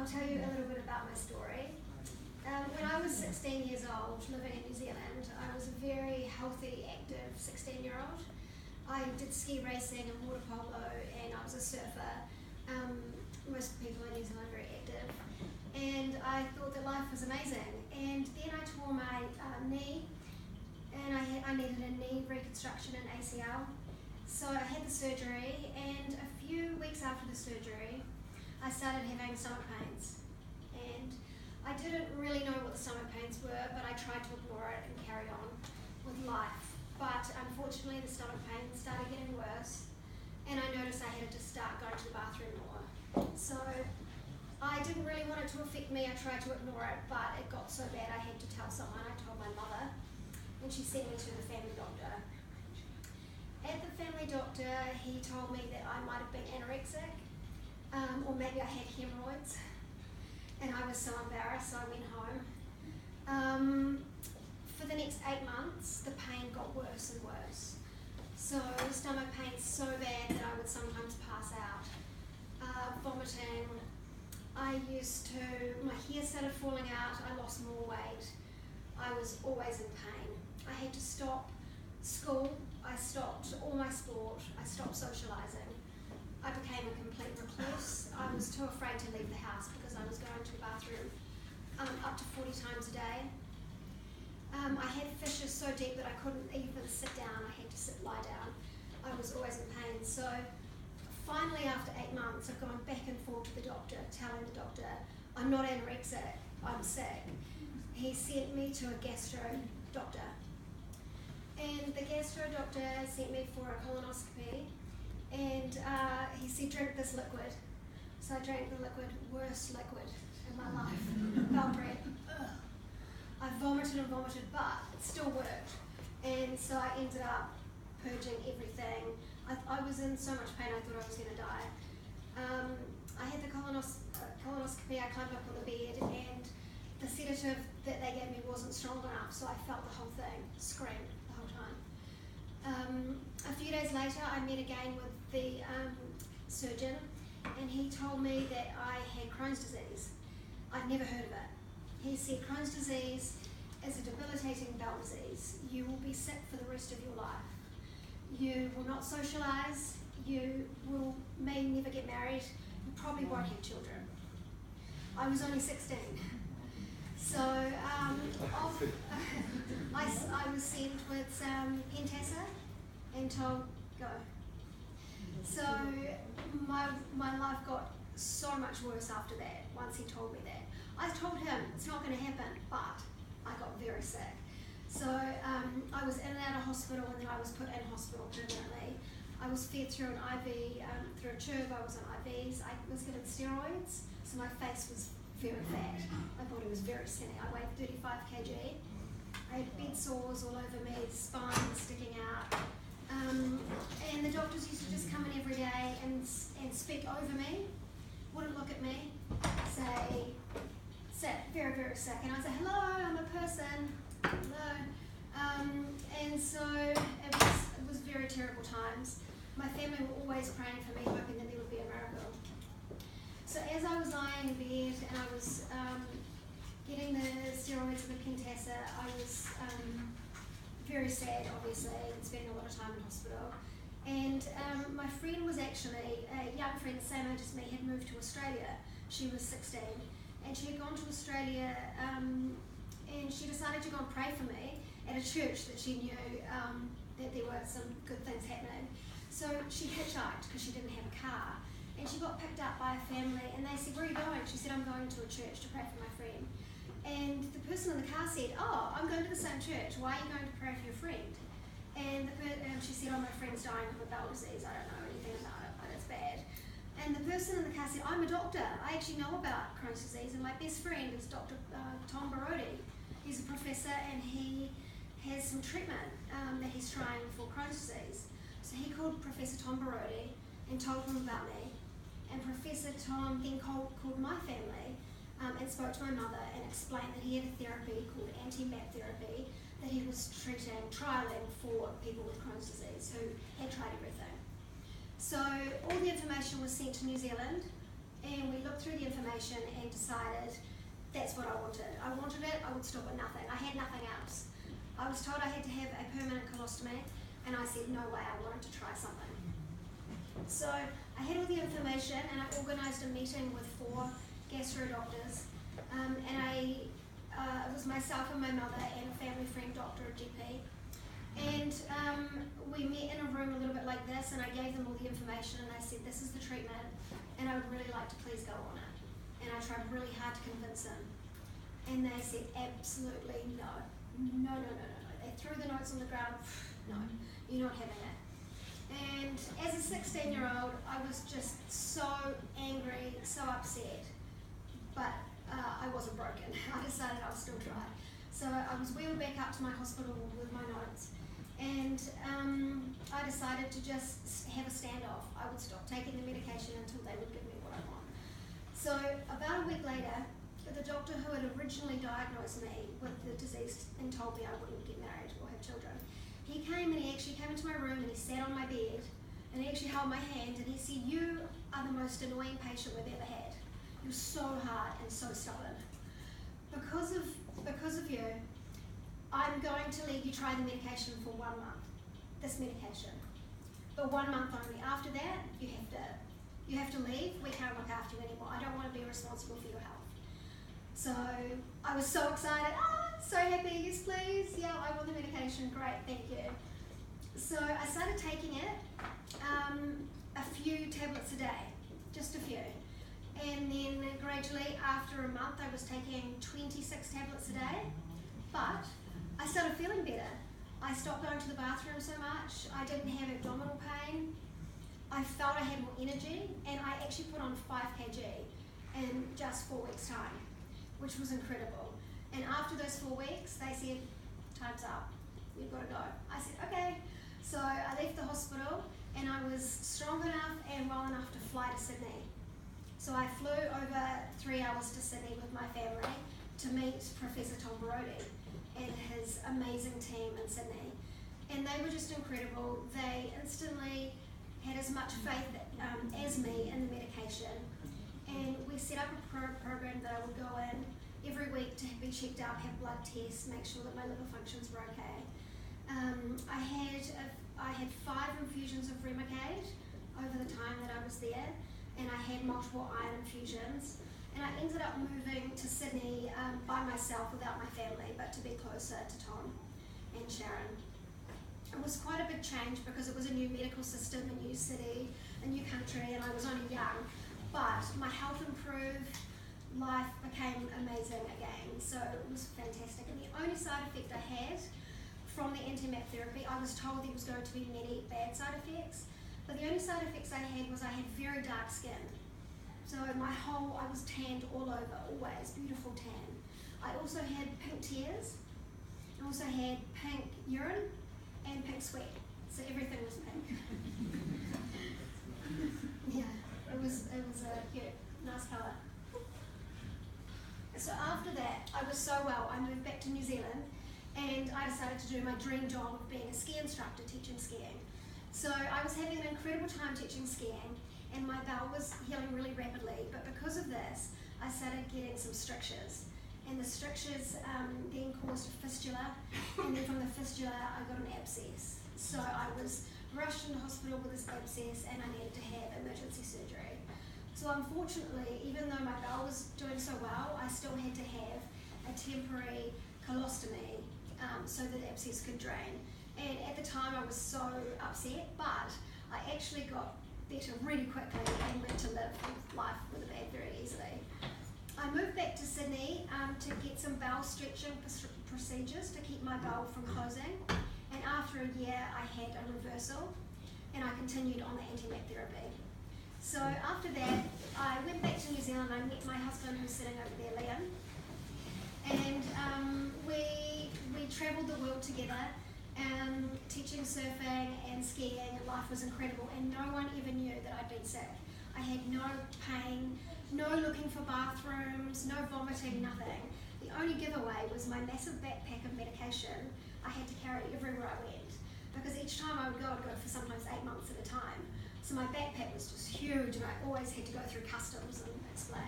I'll tell you a little bit about my story. When I was 16 years old, living in New Zealand, I was a very healthy, active 16-year-old. I did ski racing and water polo, and I was a surfer. Most people in New Zealand are very active. And I thought that life was amazing. And then I tore my knee, and I needed a knee reconstruction and ACL. So I had the surgery, and a few weeks after the surgery, I started having stomach pains. And I didn't really know what the stomach pains were, but I tried to ignore it and carry on with life. But unfortunately, the stomach pains started getting worse, and I noticed I had to start going to the bathroom more. So I didn't really want it to affect me. I tried to ignore it, but it got so bad I had to tell someone. I told my mother, and she sent me to the family doctor. At the family doctor, he told me that I might have been anorexic, or maybe I had hemorrhoids, and I was so embarrassed, so I went home. For the next 8 months, the pain got worse and worse. So the stomach pain so bad that I would sometimes pass out. Vomiting. My hair started falling out, I lost more weight. I was always in pain. I had to stop school, I stopped all my sport, I stopped socialising. I became a complete recluse. I was too afraid to leave the house because I was going to the bathroom up to 40 times a day. I had fissures so deep that I couldn't even sit down. I had to lie down. I was always in pain. So finally, after 8 months of going back and forth to the doctor, telling the doctor, I'm not anorexic, I'm sick, he sent me to a gastro doctor. And the gastro doctor sent me for a colonoscopy, and he said, drink this liquid. So I drank the liquid, worst liquid in my life, Valbred. I vomited and vomited, but it still worked. And so I ended up purging everything. I was in so much pain I thought I was going to die. I had the colonoscopy, I climbed up on the bed, and the sedative that they gave me wasn't strong enough, so I felt the whole thing scream the whole time. A few days later, I met again with the surgeon, and he told me that I had Crohn's disease. I'd never heard of it. He said Crohn's disease is a debilitating bowel disease. You will be sick for the rest of your life. You will not socialise, you may never get married, you probably won't have children. I was only 16. So I was sent with Pentasa and told, go. So my life got so much worse after that, once he told me that. I told him it's not going to happen, but I got very sick. So I was in and out of hospital, and then I was put in hospital permanently. I was fed through an IV, through a tube. I was on IVs. I was given steroids, so my face was very fat. My body was very skinny. I weighed 35 kg. I had bed sores all over me, spine was sticking out. And the doctors used to just come in every day and speak over me, wouldn't look at me, say, very, very sick. And I'd say, hello, I'm a person. Hello. And so it was very terrible times. My family were always praying for me, hoping that there would be a miracle. So as I was lying in bed and I was getting the steroids and the Pentasa, I was very sad, obviously, and spending a lot of time in hospital. And my friend was actually, a young friend, same age as me, had moved to Australia. She was 16, and she had gone to Australia, and she decided to go and pray for me at a church that she knew that there were some good things happening. So she hitchhiked because she didn't have a car, and she got picked up by a family, and they said, where are you going? She said, I'm going to a church to pray for my friend. And the person in the car said, oh, I'm going to the same church. Why are you going to pray for your friend? And she said, oh, my friend's dying of a bowel disease. I don't know anything about it, but it's bad. And the person in the car said, I'm a doctor. I actually know about Crohn's disease, and my best friend is Dr. Tom Barodi. He's a professor, and he has some treatment that he's trying for Crohn's disease. So he called Professor Tom Barodi and told him about me. And Professor Tom then called my family and spoke to my mother and explained that he had a therapy called anti-MAP therapy that he was trialling for people with Crohn's disease who had tried everything. So all the information was sent to New Zealand, And we looked through the information and decided that's what I wanted. I wanted it, I would stop at nothing. I had nothing else. I was told I had to have a permanent colostomy, and I said no way, I wanted to try something. So I had all the information, and I organised a meeting with 4 gastro doctors, and it was myself and my mother and a family friend doctor, a GP. And we met in a room a little bit like this, and I gave them all the information, and I said, this is the treatment, and I would really like to please go on it. And I tried really hard to convince them. And they said, absolutely no. No. They threw the notes on the ground. No, you're not having it. And as a 16-year-old, I was just so angry, so upset. But I wasn't broken. I decided I'll still try. So I was wheeled back up to my hospital with my notes. And I decided to just have a standoff. I would stop taking the medication until they would give me what I want. So about a week later, the doctor who had originally diagnosed me with the disease and told me I wouldn't get married or have children, he came and he actually came into my room and he sat on my bed and he actually held my hand and he said, you are the most annoying patient we've ever had. You're so hard and so stubborn. Because of you, I'm going to let you try the medication for 1 month, this medication. But 1 month only. After that, you have to leave. We can't look after you anymore. I don't want to be responsible for your health. So I was so excited. So happy. Yes, please. Yeah, I want the medication. Great, thank you. So I started taking it, a few tablets a day, just a few. And then gradually, after a month, I was taking 26 tablets a day. But I started feeling better. I stopped going to the bathroom so much. I didn't have abdominal pain. I felt I had more energy, and I actually put on 5 kg in just 4 weeks' time, which was incredible. And after those 4 weeks, they said, time's up, you've got to go. I said, okay. So I left the hospital, and I was strong enough and well enough to fly to Sydney. So I flew over 3 hours to Sydney with my family to meet Professor Tom Barodi and his amazing team in Sydney. And they were just incredible. They instantly had as much faith as me in the medication. And we set up a program that I would go in every week to be checked out, have blood tests, make sure that my liver functions were okay. I had 5 infusions of Remicade over the time that I was there, and I had multiple iron infusions. And I ended up moving to Sydney by myself without my family, but to be closer to Tom and Sharon. It was quite a big change because it was a new medical system, a new city, a new country, and I was only young. But my health improved, life became amazing again, so it was fantastic. And the only side effect I had from the anti-MAP therapy, I was told there was going to be many bad side effects, but the only side effects I had was I had very dark skin. So I was tanned all over, always, beautiful tan. I also had pink tears, I also had pink urine, and pink sweat, so everything was pink. Yeah, it was a cute, nice colour. So after that, I was so well, I moved back to New Zealand, and I decided to do my dream job of being a ski instructor, teaching skiing. So I was having an incredible time teaching skiing, and my bowel was healing really rapidly, but because of this, I started getting some strictures. And the strictures then caused a fistula, and then from the fistula I got an abscess. So I was rushed into hospital with this abscess and I needed to have emergency surgery. So unfortunately, even though my bowel was doing so well, I still had to have a temporary colostomy so that the abscess could drain. And at the time I was so upset, but I actually got better really quickly and learned to live life with a bag very easily. I moved back to Sydney to get some bowel stretching procedures to keep my bowel from closing, and after a year I had a reversal and I continued on the anti-MAP therapy. So after that I went back to New Zealand. I met my husband who's sitting over there, Liam, and we travelled the world together, teaching surfing and skiing, and life was incredible, and no one ever knew that I'd been sick. I had no pain, no looking for bathrooms, no vomiting, nothing. The only giveaway was my massive backpack of medication I had to carry everywhere I went, because each time I would go, I'd go for sometimes 8 months at a time. So my backpack was just huge and I always had to go through customs and explain.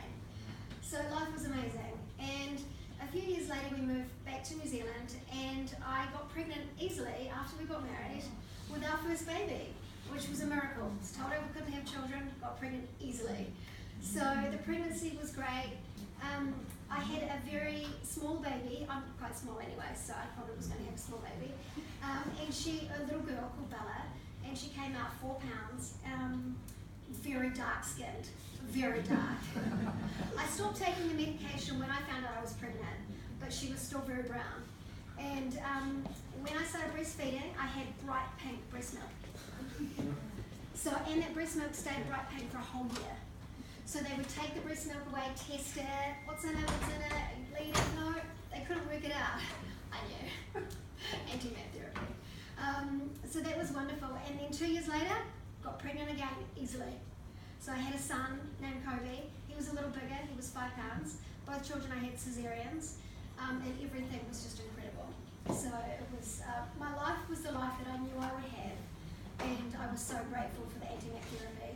So life was amazing. And a few years later we moved back to New Zealand and I got pregnant easily after we got married with our first baby, which was a miracle. I was told I couldn't have children, got pregnant easily. So the pregnancy was great. I had a very small baby. I'm quite small anyway, so I probably was going to have a small baby. And a little girl called Bella, and she came out 4 pounds, very dark skinned, very dark. I stopped taking the medication when I found out I was pregnant, but she was still very brown. And when I started breastfeeding, I had bright pink breast milk. And that breast milk stayed bright pink for a whole year. So they would take the breast milk away, test it, what's in it, bleed it, no, they couldn't work it out. I knew. Anti-MAP therapy. So that was wonderful. And then 2 years later, got pregnant again easily. So I had a son named Kobe. He was a little bigger, he was 5 pounds. Both children I had cesareans, and everything was just incredible. So it was, my life was the life that I knew I would have, and I was so grateful for the anti-MAP therapy.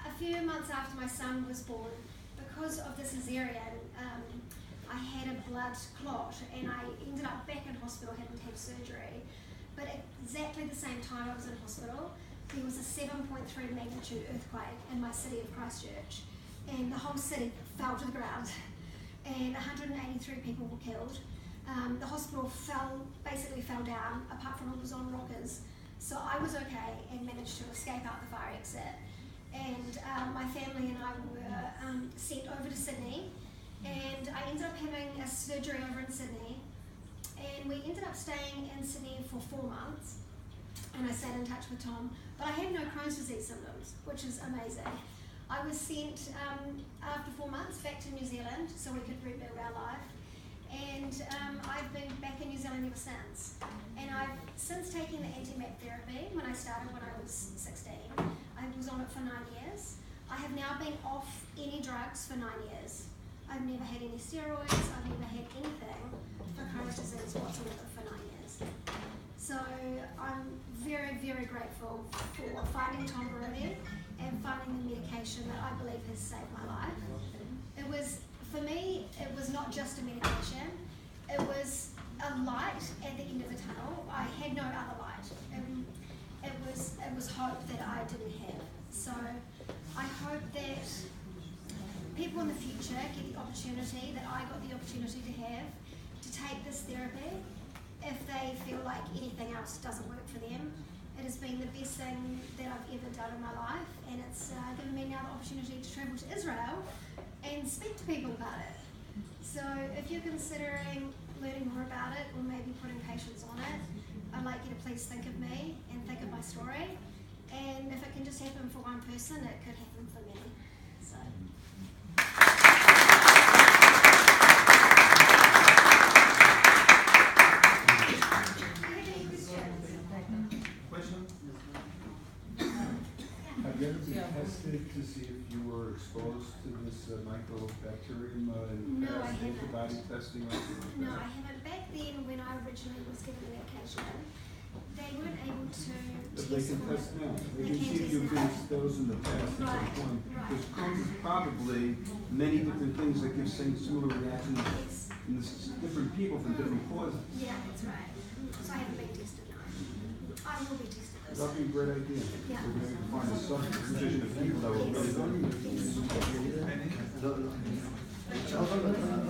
A few months after my son was born, because of the cesarean, I had a blood clot and I ended up back in hospital having to have surgery. But at exactly the same time I was in hospital, there was a 7.3 magnitude earthquake in my city of Christchurch, and the whole city fell to the ground and 183 people were killed. The hospital basically fell down, apart from it was on rockers. So I was okay and managed to escape out the fire exit. And my family and I were sent over to Sydney, and I ended up having a surgery over in Sydney, and we ended up staying in Sydney for 4 months, and I stayed in touch with Tom, but I had no Crohn's disease symptoms, which is amazing. I was sent after 4 months back to New Zealand so we could rebuild our life, and I've been back in New Zealand ever since. And I've since taken the anti-MAP therapy when I started when I was 16. I was on it for 9 years. I have now been off any drugs for 9 years. I've never had any steroids, I've never had anything for Crohn's disease whatsoever for 9 years. So I'm very, very grateful for finding Tom Barudi and finding the medication that I believe has saved my life. It was, for me, it was not just a medication, it was a light at the end of the tunnel. I had no other light. It was hope that I didn't have. So I hope that people in the future get the opportunity that I got the opportunity to have to take this therapy if they feel like anything else doesn't work for them. It has been the best thing that I've ever done in my life, and it's given me now the opportunity to travel to Israel and speak to people about it. So if you're considering learning more about it or maybe putting patients on it, I'd like you to please think of me and think of my story. And if it can just happen for one person, it could happen for many. So. Question? Have you ever been tested to see if you were exposed to this mycobacterium in No, I past haven't. antibody testing? No, I haven't. Back then, when I originally was given the medication, they weren't able to But they can for test it. now. They They can can see if test you've now. been exposed in the past at Right, some point. right. Because Crohn's is probably many different things that give similar reactions Yes. in different people from different causes. Yeah, that's right. So I haven't been tested, no. I will be tested this. That'd be a great idea. Yeah. We're going to find a subdivision of people that will really Yes. learn. Yes.